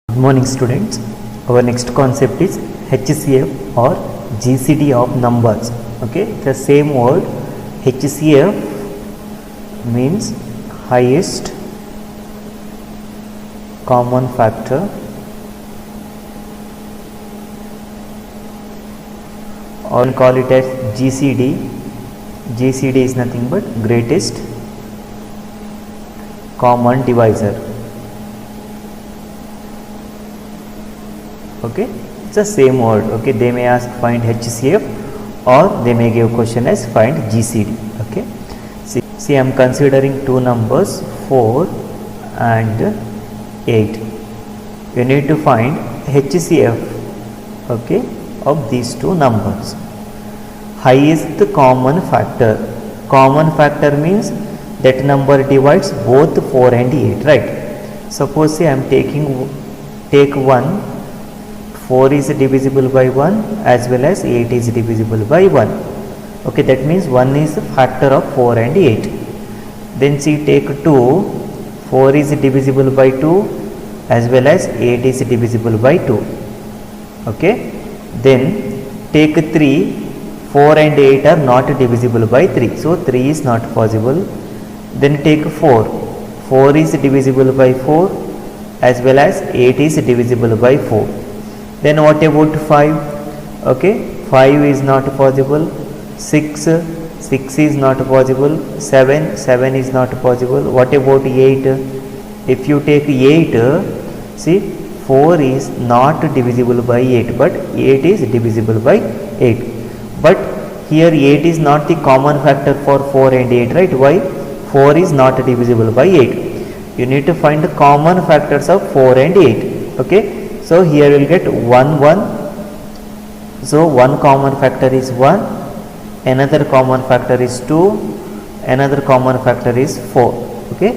Good morning students. Our next concept is HCF or GCD of numbers. Okay, the same word HCF means highest common factor or call it as GCD. GCD is nothing but greatest common divisor. Okay, it's the same word. Okay, they may ask find HCF or they may give question as find GCD. Okay, see I am considering two numbers 4 and 8. You need to find HCF, okay, of these two numbers. Highest common factor. Common factor means that number divides both 4 and 8, right? Suppose say I am take 1. 4 is divisible by 1 as well as 8 is divisible by 1. Okay, that means 1 is a factor of 4 and 8. Then see take 2, 4 is divisible by 2 as well as 8 is divisible by 2. Okay, then take 3, 4 and 8 are not divisible by 3, so 3 is not possible. Then take 4, 4 is divisible by 4 as well as 8 is divisible by 4. Then what about 5? Okay, 5 is not possible. 6 is not possible. 7 is not possible. What about 8? If you take 8, see 4 is not divisible by 8 but 8 is divisible by 8. But here 8 is not the common factor for 4 and 8, right? Why? 4 is not divisible by 8. You need to find the common factors of 4 and 8. Okay. So here we will get 1, 1. So one common factor is 1, another common factor is 2, another common factor is 4. Okay,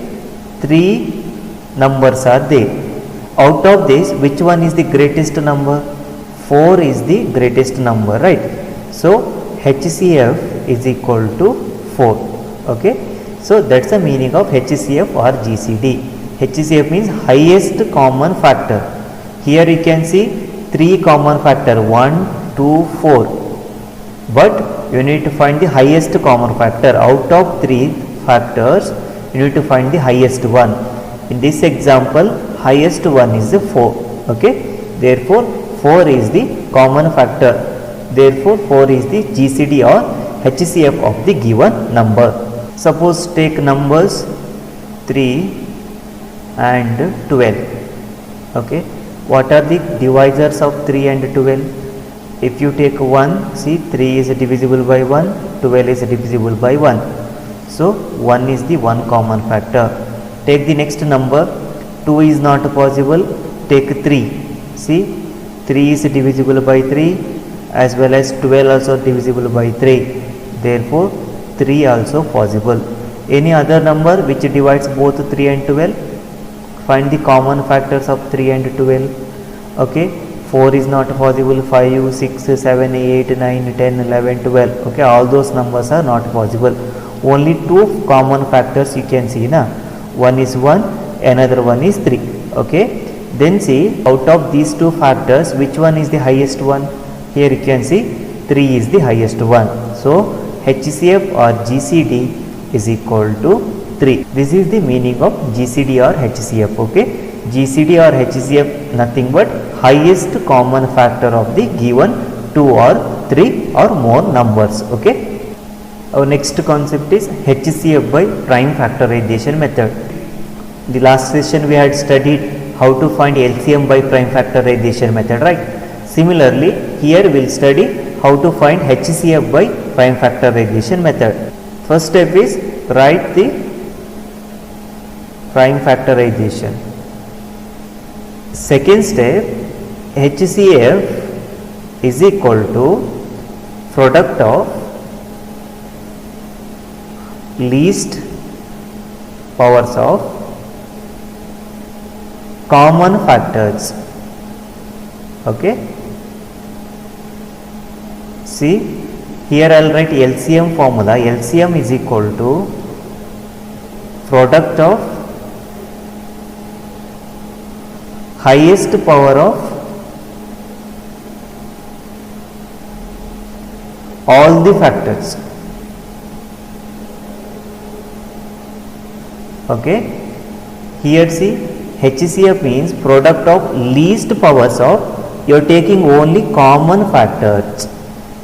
3 numbers are there. Out of this, which one is the greatest number? 4 is the greatest number, right? So HCF is equal to 4. Okay, so that's the meaning of HCF or GCD. HCF means highest common factor. Here you can see 3 common factor 1, 2, 4, but you need to find the highest common factor. Out of 3 factors you need to find the highest one. In this example highest one is the 4. Okay, therefore 4 is the common factor. Therefore 4 is the GCD or HCF of the given number. Suppose take numbers 3 and 12. Okay, what are the divisors of 3 and 12? If you take 1, see 3 is divisible by 1, 12 is divisible by 1. So 1 is the one common factor. Take the next number, 2 is not possible, take 3. See 3 is divisible by 3 as well as 12 also divisible by 3. Therefore 3 also possible. Any other number which divides both 3 and 12? Find the common factors of 3 and 12. Okay, 4 is not possible, 5, 6, 7, 8, 9, 10, 11, 12. Okay, all those numbers are not possible. Only 2 common factors you can see na. One is 1, another one is 3. Okay, then see out of these 2 factors which one is the highest one? Here you can see 3 is the highest one. So HCF or GCD is equal to 3. This is the meaning of GCD or HCF. Okay, GCD or HCF nothing but highest common factor of the given 2 or 3 or more numbers. Okay, our next concept is HCF by prime factorization method. The last session we had studied how to find LCM by prime factorization method, right? Similarly here we will study how to find HCF by prime factorization method. First step is write the prime factorization. Second step, HCF is equal to product of least powers of common factors. Okay. See, here I will write LCM formula. LCM is equal to product of highest power of all the factors. Okay. Here see, HCF means product of least powers of, you are taking only common factors,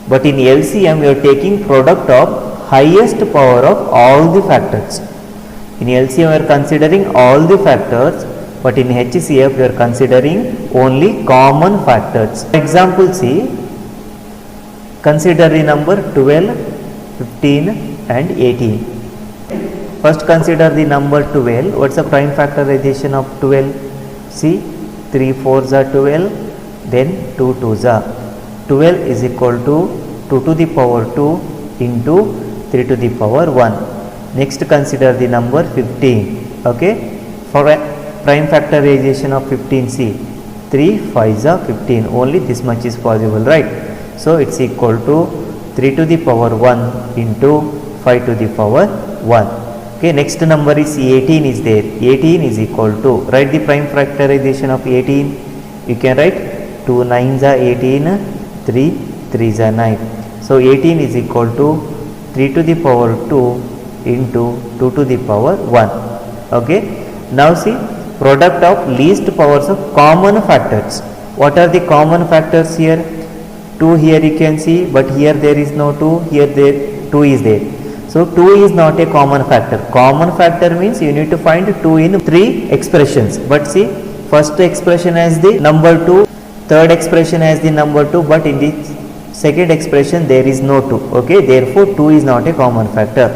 but in LCM you are taking product of highest power of all the factors. In LCM we are considering all the factors, but in HCF we are considering only common factors. For example, see, consider the number 12, 15 and 18. First consider the number 12. What is the prime factorization of 12? See, 3 4s are 12, then 2 2s are. 12 is equal to 2 to the power 2 into 3 to the power 1. Next consider the number 15. Okay. For a prime factorization of 15, see, 3 5s are 15. Only this much is possible, right? So it's equal to 3 to the power 1 into 5 to the power 1. Okay, next number is 18 is there. 18 is equal to, write the prime factorization of 18. You can write 2 9s are 18, 3 3s are 9. So 18 is equal to 3 to the power 2 into 2 to the power 1. Okay. Now see, product of least powers of common factors. What are the common factors here? 2 here you can see, but here there is no 2, here there 2 is there. So 2 is not a common factor. Common factor means you need to find 2 in 3 expressions. But see, first expression has the number 2, third expression has the number 2, but in the second expression there is no 2. Okay, therefore 2 is not a common factor.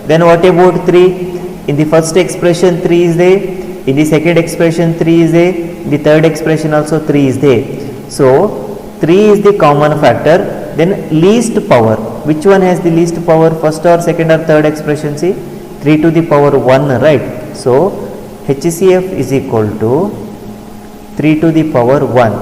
Then what about 3? In the first expression 3 is there, in the second expression 3 is there, in the third expression also 3 is there. So 3 is the common factor. Then least power, which one has the least power, first or second or third expression? See, 3 to the power 1, right? So HCF is equal to 3 to the power 1.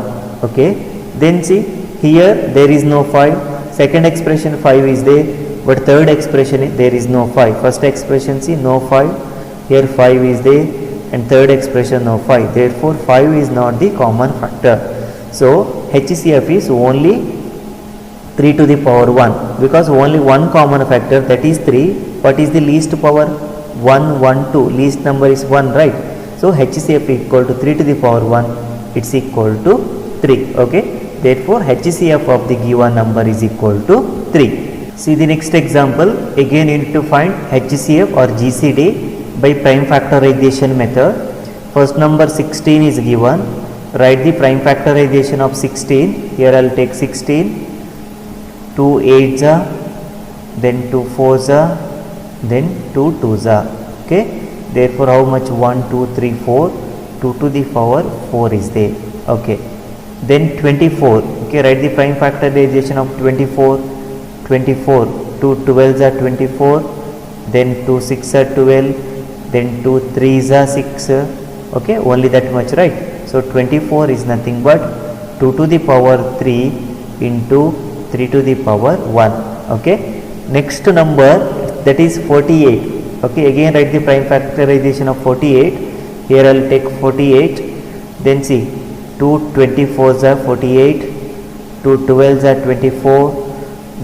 Okay. Then see, here there is no 5, second expression 5 is there, but third expression there is no 5. First expression, see, no 5, here 5 is there, and third expression no 5. Therefore 5 is not the common factor. So HCF is only 3 to the power 1, because only one common factor, that is 3. What is the least power? 1 1 2, least number is 1, right? So HCF equal to 3 to the power 1, it's equal to 3. Okay. Therefore HCF of the given number is equal to 3. See the next example. Again you need to find HCF or GCD by prime factorization method. First number 16 is given. Write the prime factorization of 16. Here I will take 16. 2 8s are, then 2 4s are, then 2 2s are. Okay. Therefore how much? 1 2 3 4. 2 to the power 4 is there. Okay. Then 24. Okay. Write the prime factorization of 24. 24. 2 12s are 24. Then 2 6 are 12. Then 2 3s are 6. Okay. Only that much, right? So 24 is nothing but 2 to the power 3 into 3 to the power 1. Okay. Next number, that is 48. Okay. Again write the prime factorization of 48. Here I will take 48. Then see, 2 24s are 48. 2 12s are 24.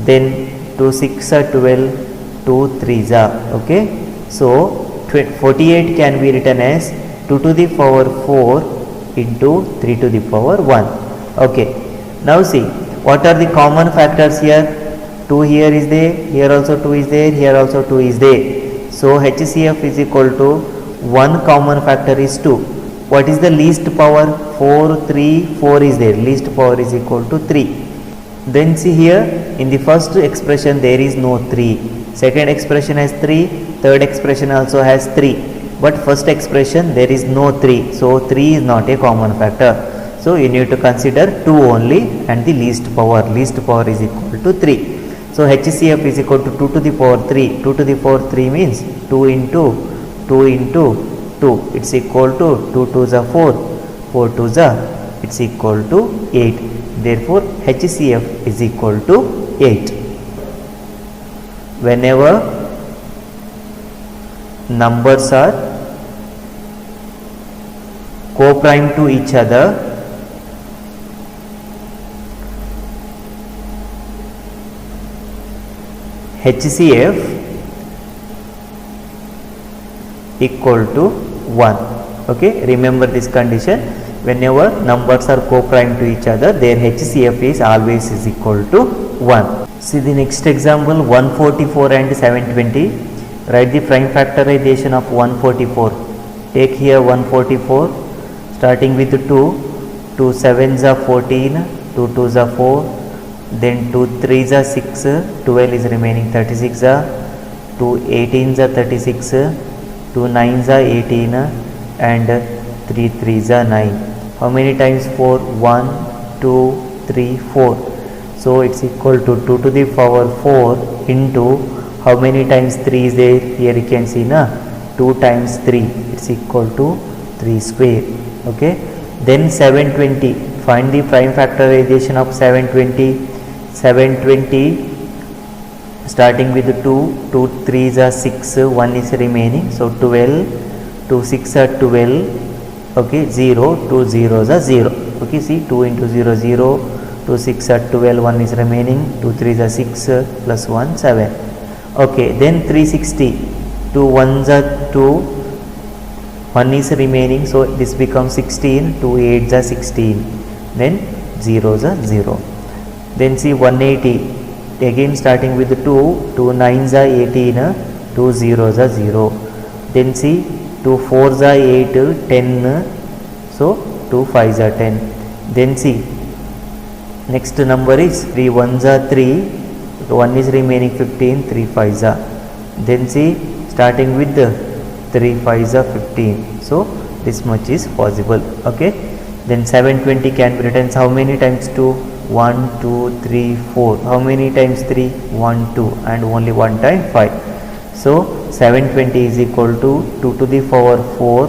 Then 2 6 are 12. 2 3s are. Okay. So 48 can be written as 2 to the power 4 into 3 to the power 1. Okay. Now see, what are the common factors here? 2 here is there, here also 2 is there, here also 2 is there. So HCF is equal to 1 common factor is 2. What is the least power? 4 3 4 is there, least power is equal to 3. Then see here, in the first expression there is no 3, second expression has 3, third expression also has 3, but first expression there is no 3. So 3 is not a common factor. So you need to consider 2 only, and the least power is equal to 3. So HCF is equal to 2 to the power 3. 2 to the power 3 means 2 into 2 into 2. It's equal to 2 2s are 4, 4 2s are it's equal to 8. Therefore HCF is equal to 8. Whenever numbers are co-prime to each other, HCF equal to 1. Okay, remember this condition. Whenever numbers are co-prime to each other, their HCF is always is equal to 1. See the next example, 144 and 720. Write the prime factorization of 144. Take here 144 starting with 2. 2 7s are 14, 2 2s are 4, then 2 3s are 6, 12 is remaining, 36 are, 2 18s are 36, 2 9s are 18, and 3 3s are 9. How many times 4? 1 2 3 4. So it's equal to 2 to the power 4 into how many times 3 is there? Here you can see na 2 times 3, it's equal to 3 square. Okay, then 720. Find the prime factorization of 720. 720 starting with 2, 2 3s are 6, 1 is remaining, so 12, 2 6 are 12, okay, 0, 2 zeros are 0. Okay, see 2 into 0 0, 2 6 are 12, 1 is remaining, 2 3s are 6, plus 1 7. Okay, then 360, 2 1s are 2, 1 is remaining, so this becomes 16, 2 8s are 16, then zeros are 0. Then see 180, again starting with 2, 2 9s are 18, 2 zeros are 0. Then see 2 4s are 8, 10, so 2 5s are 10. Then see next number is 3 1s are 3, 1 is remaining, 15, 3 5s are. Then see starting with the 3 5s are 15, so this much is possible. Okay, then 720 can be written how many times 2? 1 2 3 4. How many times 3? 1 2, and only one time 5. So 720 is equal to 2 to the power 4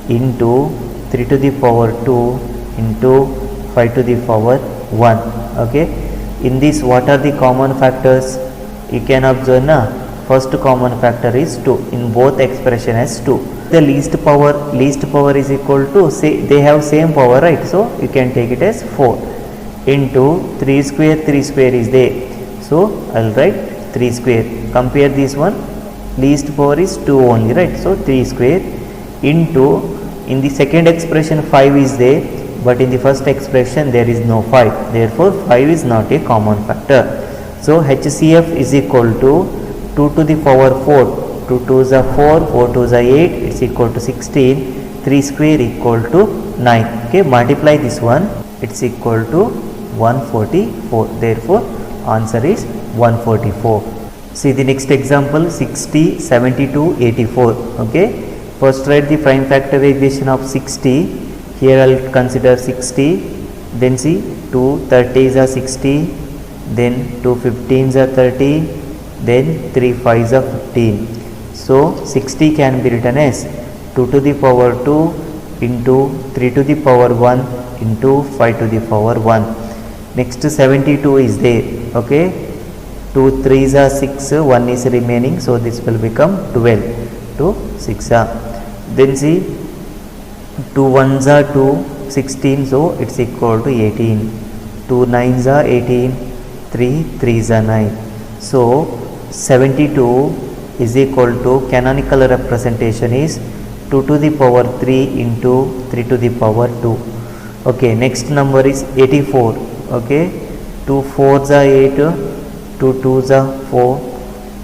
into 3 to the power 2 into 5 to the power 1. Okay, in this what are the common factors? You can observe na, first common factor is 2 in both expression as 2. The least power is equal to, say they have same power, right? So you can take it as 4 into 3 square is there, so I'll write 3 square. Compare this one, least power is 2 only, right? So 3 square into, in the second expression 5 is there, but in the first expression there is no 5, therefore 5 is not a common factor. So HCF is equal to 2 to the power 4, 2 2s are 4, 4 2s are 8, it's equal to 16, 3 square equal to 9. Okay, multiply this one, it's equal to 144. Therefore answer is 144. See the next example, 60 72 84. Okay, first write the prime factorization of 60. Here I'll consider 60, then see 2 30s are 60, then 2 15s are 30, then 3 5s are 15. So 60 can be written as 2 to the power 2 into 3 to the power 1 into 5 to the power 1. Next 72 is there. Okay, 2 3s are 6, 1 is remaining, so this will become 12, 2 6 are. Then see 2 1s are 2, 16, so it's equal to 18, 2 9s are 18, 3 3s are 9. So 72 is equal to, canonical representation is 2 to the power 3 into 3 to the power 2. Okay, next number is 84. Okay, 2 4s are 8, 2 2s are 4,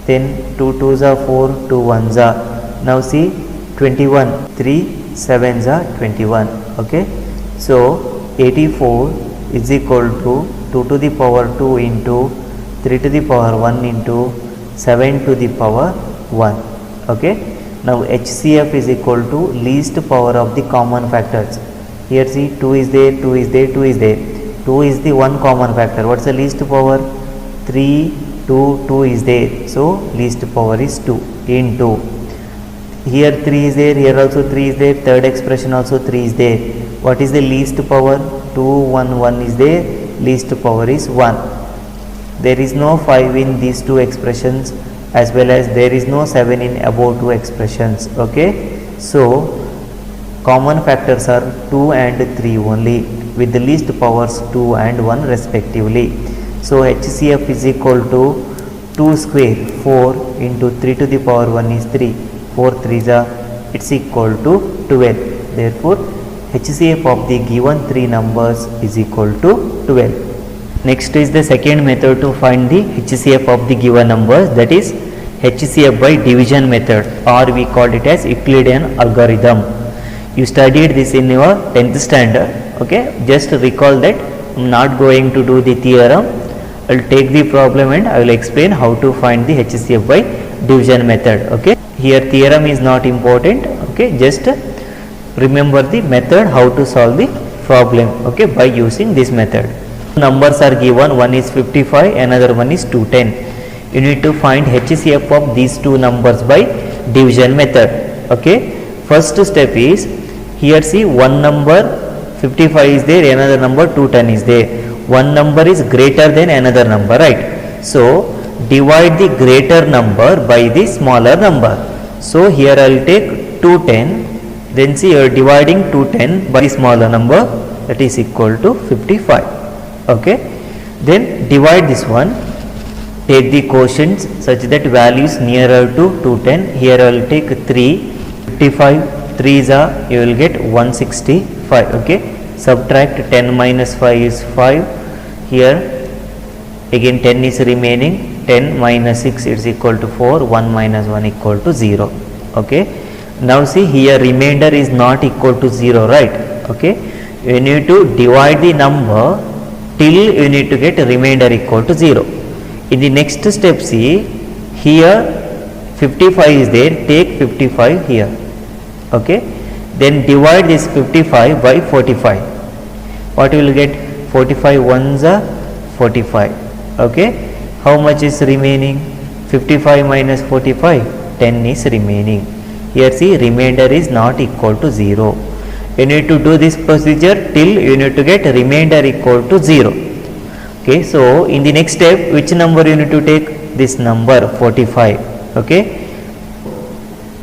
then 2 2s are 4, 2 1s are. Now see 21, 3 7s are 21. Okay, so 84 is equal to 2 to the power 2 into 3 to the power 1 into 7 to the power 1. Okay, now HCF is equal to least power of the common factors. Here see 2 is there, 2 is there, 2 is there. 2 is the one common factor. What's the least power? 3 2 2 is there, so least power is 2 into, here 3 is there, here also 3 is there, third expression also 3 is there. What is the least power? 2, 1, 1 is there, least power is 1. There is no 5 in these two expressions, as well as there is no 7 in above two expressions. Okay, so common factors are 2 and 3 only, with the least powers 2 and 1 respectively. So HCF is equal to 2 square 4 into 3 to the power 1 is 3, 4 3s are, it's equal to 12. Therefore HCF of the given three numbers is equal to 12. Next is the second method to find the HCF of the given numbers, that is HCF by division method, or we call it as Euclidean algorithm. You studied this in your 10th standard. Okay, just recall that. I am not going to do the theorem. I will take the problem and I will explain how to find the HCF by division method. Okay, here theorem is not important. Okay, just remember the method how to solve the problem. Okay, by using this method. Numbers are given, one is 55, another one is 210. You need to find HCF of these two numbers by division method. Okay, first step is, here see one number 55 is there, another number 210 is there. One number is greater than another number, right? So divide the greater number by the smaller number. So here I will take 210, then see you are dividing 210 by the smaller number, that is equal to 55. Okay, then divide this one, take the quotients such that value is nearer to 210. Here I will take 3, 55, 3 is a, you will get 165. Okay, subtract 10 minus 5 is 5. Here again 10 is remaining, 10 minus 6 is equal to 4, 1 minus 1 equal to 0. Okay, now see here remainder is not equal to 0, right? Okay, you need to divide the number till you need to get remainder equal to 0. In the next step, see here 55 is there, take 55 here. Okay, then divide this 55 by 45. What you will get? 45 ones are 45. Okay, how much is remaining? 55 minus 45, 10 is remaining. Here see remainder is not equal to 0. You need to do this procedure till you need to get remainder equal to 0. Okay, so in the next step, which number you need to take? This number 45. Okay,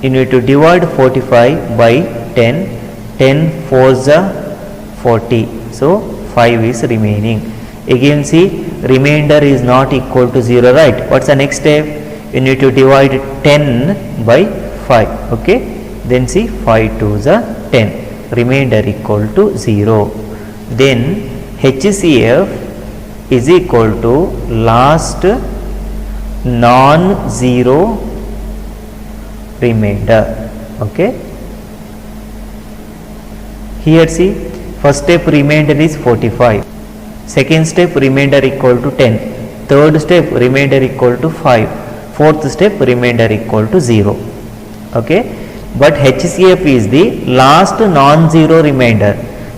you need to divide 45 by 10, 10 4s are 40, so 5 is remaining. Again see remainder is not equal to 0, right? What's the next step? You need to divide 10 by 5. Okay, then see 5 2s are 10. Remainder equal to 0. Then HCF is equal to last non-zero remainder. Okay, here see first step remainder is 45, second step remainder equal to 10, third step remainder equal to 5, fourth step remainder equal to 0. Okay, but HCF is the last non-zero remainder.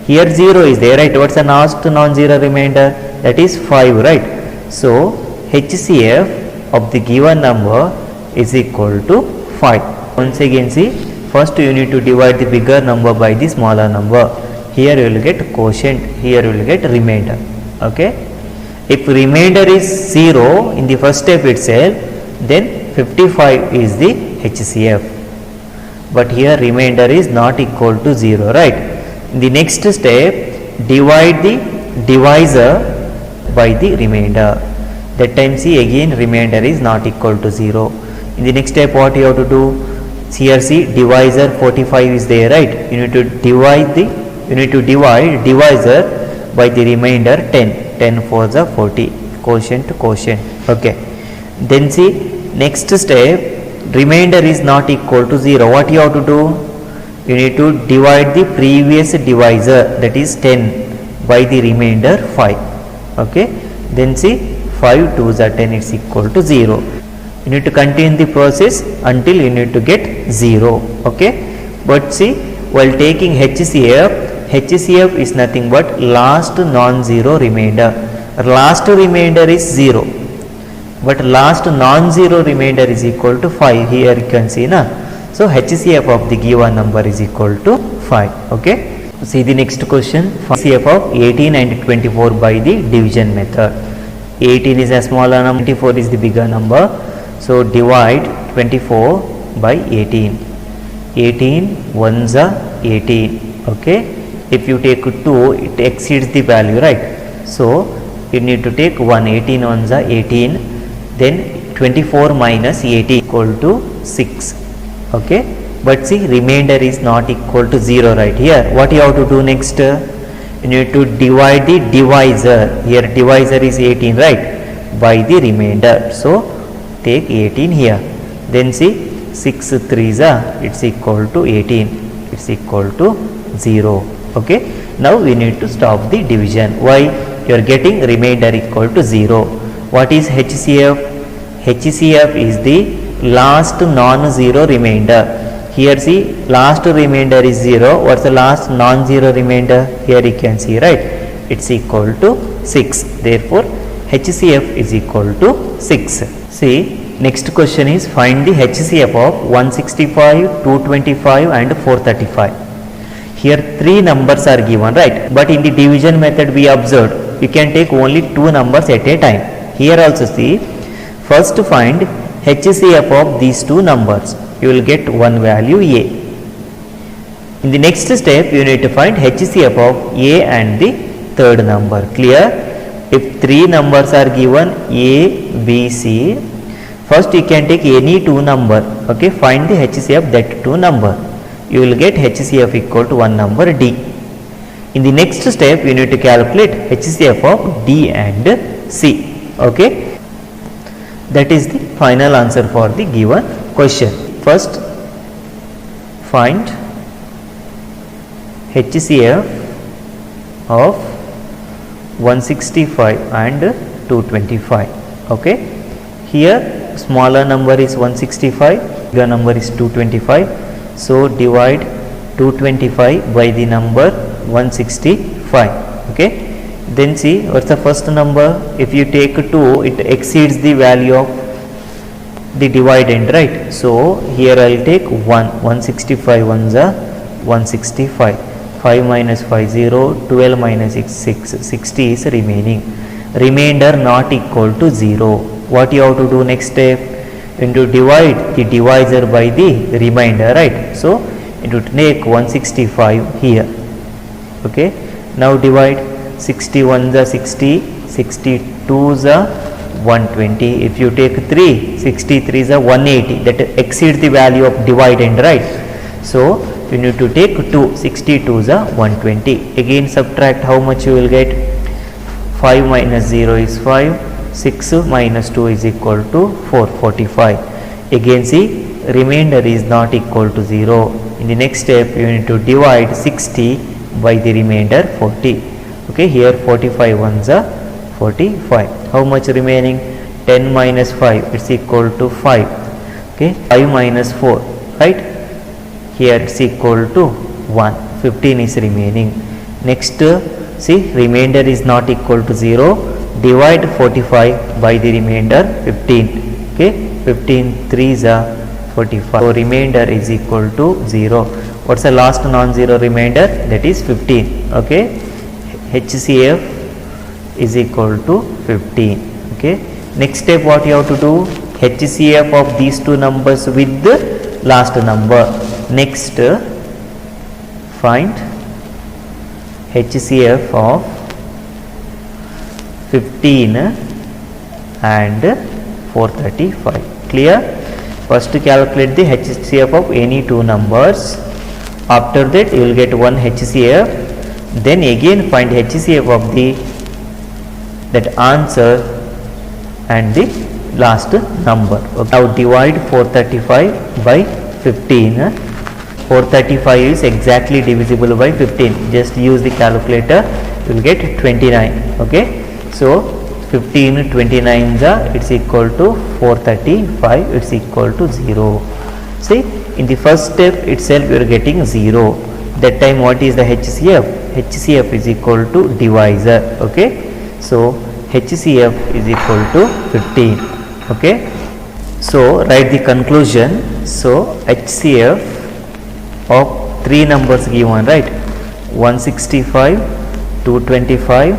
Here 0 is there, right? What's the last non-zero remainder? That is 5, right? So HCF of the given number is equal to 5. Once again see, first you need to divide the bigger number by the smaller number. Here you will get quotient, here you will get remainder. Okay, if remainder is 0 in the first step itself, then 55 is the HCF. But here remainder is not equal to 0, right? In the next step, divide the divisor by the remainder. That time see again remainder is not equal to 0. In the next step, what you have to do? Here see divisor 45 is there, right? You need to divide divisor by the remainder 10. 10 4s are 40. Quotient to quotient. Okay. Then see next step, remainder is not equal to 0. What you have to do? You need to divide the previous divisor, that is 10, by the remainder 5. Okay, then see 5 2s are 10, it's equal to 0. You need to continue the process until you need to get 0. Okay, but see while taking HCF is nothing but last non-zero remainder. Last remainder is 0. But last non-zero remainder is equal to 5. Here you can see na. So HCF of the given number is equal to 5. Okay. See the next question. HCF of 18 and 24 by the division method. 18 is a smaller number, 24 is the bigger number. So divide 24 by 18. 18 ones are 18. Okay. If you take 2, it exceeds the value, right? So you need to take 1. 18 ones are 18. Then 24 minus 18 equal to 6. Okay. But see, remainder is not equal to 0 right here. What you have to do next? You need to divide the divisor. Here divisor is 18, right? By the remainder. So take 18 here. Then see, 6 3s are, it's equal to 18. It's equal to 0. Okay. Now we need to stop the division. Why? You are getting remainder equal to 0. What is HCF? HCF is the last non-zero remainder. Here see, last remainder is 0. What's the last non-zero remainder? Here you can see, right? It's equal to 6. Therefore, HCF is equal to 6. See, next question is find the HCF of 165, 225 and 435. Here 3 numbers are given, right? But in the division method we observed, you can take only 2 numbers at a time. Here also see, first find HCF of these 2 numbers. You will get one value A. In the next step, you need to find HCF of A and the third number. Clear? If 3 numbers are given A, B, C, first you can take any 2 number. Okay, find the HCF of that 2 number. You will get HCF equal to one number D. In the next step, you need to calculate HCF of D and C. Okay, that is the final answer for the given question. First, find HCF of 165 and 225. Okay, here smaller number is 165, bigger number is 225. So divide 225 by the number 165. Okay, then see what's the first number. If you take 2, it exceeds the value of the dividend, right? So here I will take 1. 165 ones are 165. 5 minus 5 0. 12 minus 6 60 is remaining. Remainder not equal to 0. What you have to do next step? Into divide the divisor by the remainder, right? So it would take 165 here. Okay, now divide 61s are 60, 62s are 120. If you take 3, 63s are 180. That exceeds the value of dividend, right? So you need to take 2, 62s are 120. Again subtract, how much you will get? 5 minus 0 is 5. 6 minus 2 is equal to 445. Again see, remainder is not equal to 0. In the next step, you need to divide 60 by the remainder 40. Okay, here 45 ones are 45. How much remaining? 10 minus 5, it's equal to 5. Okay, 5 minus 4, right? Here it's equal to 1. 15 is remaining. Next, see, remainder is not equal to 0. Divide 45 by the remainder 15. Okay, 15 3s are 45. So remainder is equal to 0. What's the last non-zero remainder? That is 15. Okay, HCF is equal to 15. Okay, next step what you have to do? HCF of these 2 numbers with the last number. Next, find HCF of 15 and 435. Clear? First calculate the HCF of any 2 numbers. After that you will get one HCF. Then again find HCF of the that answer and the last number. Okay. Now divide 435 by 15. 435 is exactly divisible by 15. Just use the calculator. You will get 29. Okay. So 15 29s are, it's equal to 435, it's equal to 0. See, in the first step itself you are getting 0. That time what is the HCF? HCF is equal to divisor. Okay, so HCF is equal to 15. Okay, so write the conclusion. So HCF of 3 numbers given, right? 165, 225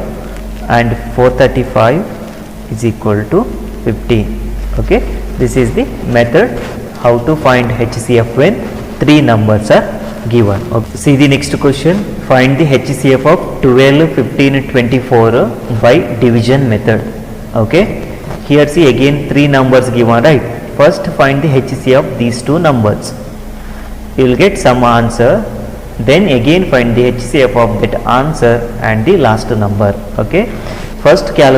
and 435 is equal to 15. Okay, this is the method how to find HCF when three numbers are given. Okay. See the next question. Find the HCF of 12, 15, 24 by division method. Okay, here see again three numbers given, right? First find the HCF of these two numbers. You will get some answer, then again find the HCF of that answer and the last number. Okay, first find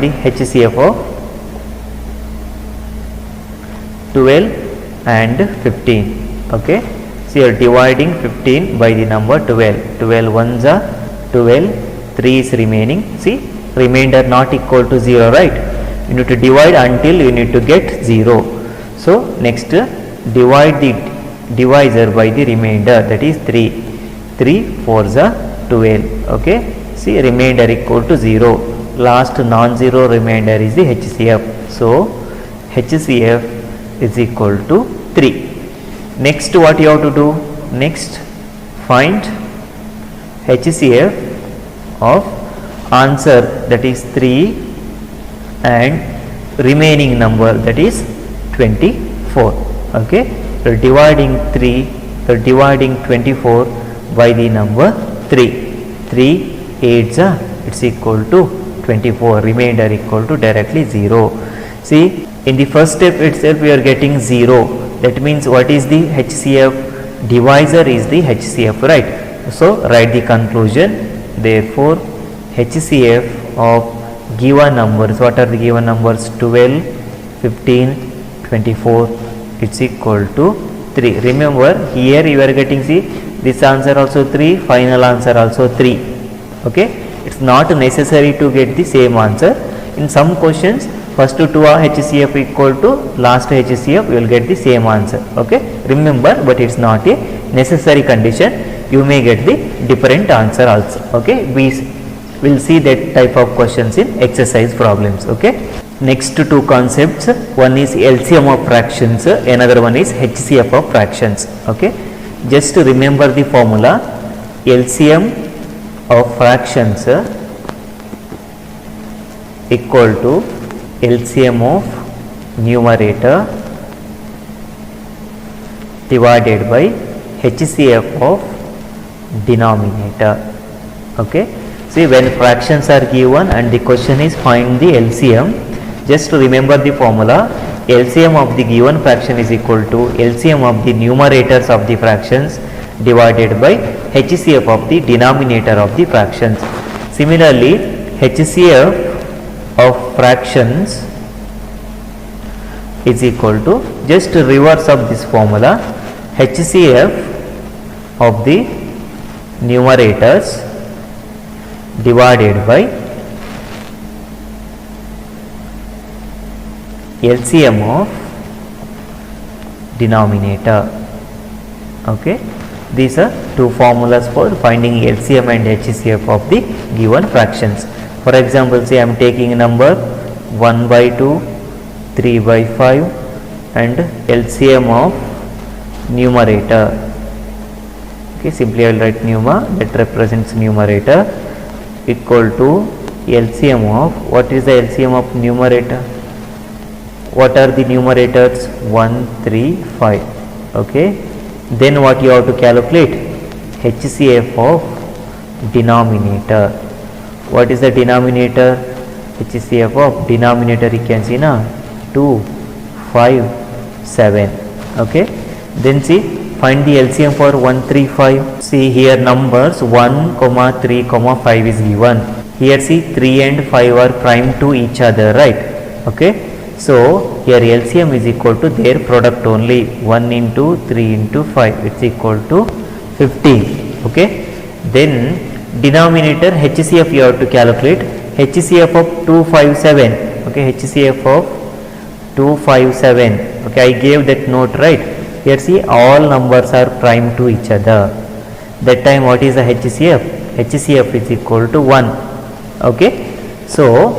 the HCF of 12 and 15. Okay, so you are dividing 15 by the number 12. 12 ones are 12, 3 is remaining. See, remainder not equal to 0, right? You need to divide until you need to get 0. So next divide the divisor by the remainder, that is 3. 3 4s are 12. Okay, see, remainder equal to 0. Last non-zero remainder is the HCF. So HCF is equal to 3. Next what you have to do? Next find HCF of answer, that is 3, and remaining number, that is 24. Okay, so dividing 3, so dividing 24 by the number 3. 3 8s are, it's equal to 24. Remainder equal to directly 0. See, in the first step itself we are getting 0. That means what is the HCF? Divisor is the HCF, right? So write the conclusion. Therefore HCF of given numbers, what are the given numbers? 12, 15, 24, it's equal to 3. Remember, here you are getting, see, this answer also 3, final answer also 3. Okay, it's not necessary to get the same answer. In some questions first two are HCF equal to last HCF, you will get the same answer. Okay, remember, but it's not a necessary condition. You may get the different answer also. Okay, we will see that type of questions in exercise problems. Okay, next two concepts, one is LCM of fractions, another one is HCF of fractions. Okay, just to remember the formula. LCM of fractions equal to LCM of numerator divided by HCF of denominator. Okay, see, when fractions are given and the question is find the LCM, just to remember the formula. LCM of the given fraction is equal to LCM of the numerators of the fractions divided by HCF of the denominator of the fractions. Similarly, HCF of fractions is equal to, just reverse of this formula, HCF of the numerators divided by LCM of denominator. Okay, these are two formulas for finding LCM and HCF of the given fractions. For example, say I am taking number 1 by 2, 3 by 5 and LCM of numerator. Okay, simply I will write numa, that represents numerator, equal to LCM of, what is the LCM of numerator? What are the numerators? 1, 3, 5. Okay, then what you have to calculate? HCF of denominator. What is the denominator? HCF of denominator, you can see now, 2, 5, 7. Okay, then see, find the LCM for 1, 3, 5. See here numbers 1, 3, 5 is given. Here see 3 and 5 are prime to each other, right? Okay, so here LCM is equal to their product only. 1 into 3 into 5, it's equal to 15. Okay, then denominator HCF you have to calculate. HCF of 257. Okay, HCF of 257. Okay, I gave that note, right? Here see, all numbers are prime to each other. That time what is the HCF? HCF is equal to 1. Okay, so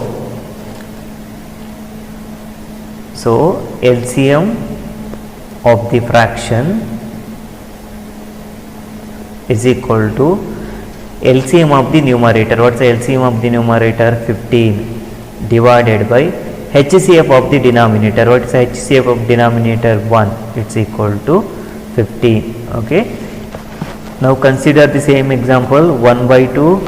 LCM of the fraction is equal to LCM of the numerator. What's the LCM of the numerator? 15 divided by HCF of the denominator. What is the HCF of denominator? 1. It's equal to 15. Okay. Now consider the same example. 1 by 2,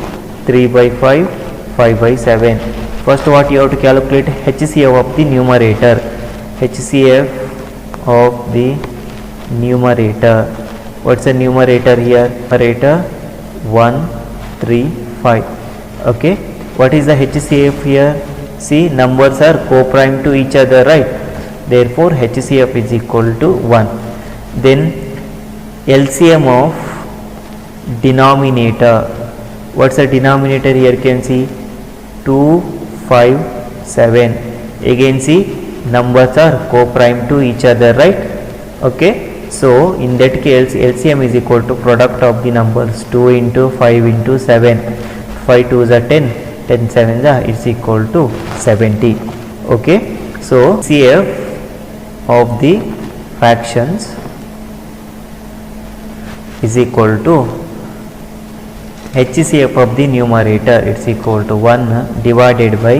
3 by 5, 5 by 7. First what you have to calculate? HCF of the numerator. HCF of the numerator. What's the numerator here? Numerator 1, 3, 5. Okay. What is the HCF here? See, numbers are co-prime to each other, right? Therefore HCF is equal to 1. Then LCM of denominator. What's the denominator here? Can see 2, 5, 7. Again see, numbers are co-prime to each other, right? Okay. So in that case LCM is equal to product of the numbers 2 into 5 into 7. 5 2s are 10, 10 7s are is equal to 70. Okay. So CF of the fractions is equal to HCF of the numerator. It's equal to 1 divided by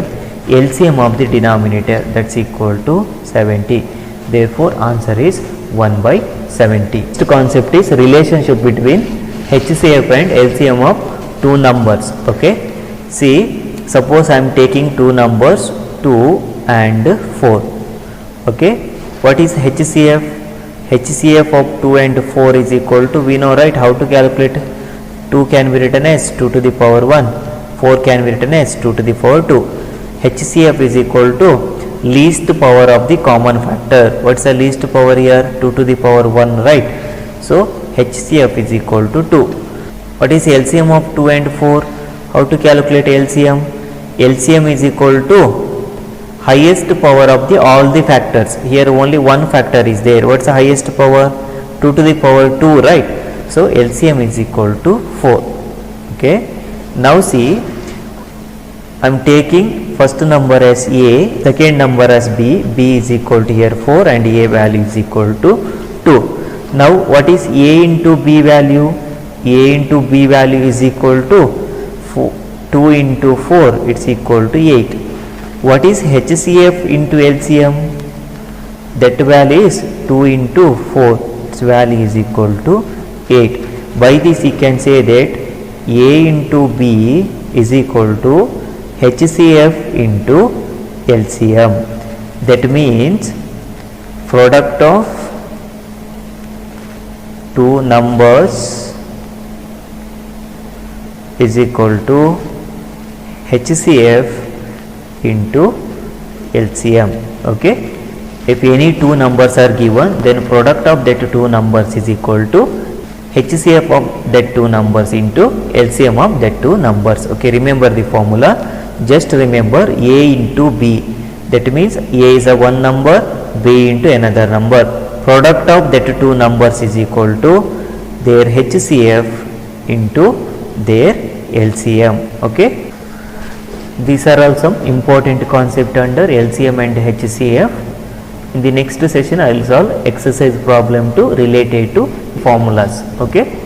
LCM of the denominator. That's equal to 70. Therefore answer is 1 by 70. Next concept is relationship between HCF and LCM of two numbers. Okay. See, suppose I am taking two numbers 2 and 4. Okay. What is HCF? HCF of 2 and 4 is equal to, we know, right, how to calculate? 2 can be written as 2 to the power 1, 4 can be written as 2 to the power 2. HCF is equal to least power of the common factor. What's the least power here? 2 to the power 1, right? So HCF is equal to 2. What is LCM of 2 and 4? How to calculate LCM? LCM is equal to highest power of the all the factors. Here only one factor is there. What's the highest power? 2 to the power 2, right? So LCM is equal to 4. Okay. Now see, I am taking first number as A, second number as B. B is equal to here 4 and A value is equal to 2. Now what is A into B value? A into B value is equal to 2 into 4, it's equal to 8. What is HCF into LCM? That value is 2 into 4, its value is equal to 8. By this you can say that A into B is equal to HCF into LCM. That means product of two numbers is equal to HCF into LCM. Okay. If any two numbers are given, then product of that two numbers is equal to HCF of that two numbers into LCM of that two numbers. Okay. Remember the formula. Just remember A into B. That means A is a one number, B into another number. Product of that two numbers is equal to their HCF into their LCM. Okay. These are all some important concepts under LCM and HCF. In the next session I will solve exercise problem 2 related to formulas. Okay.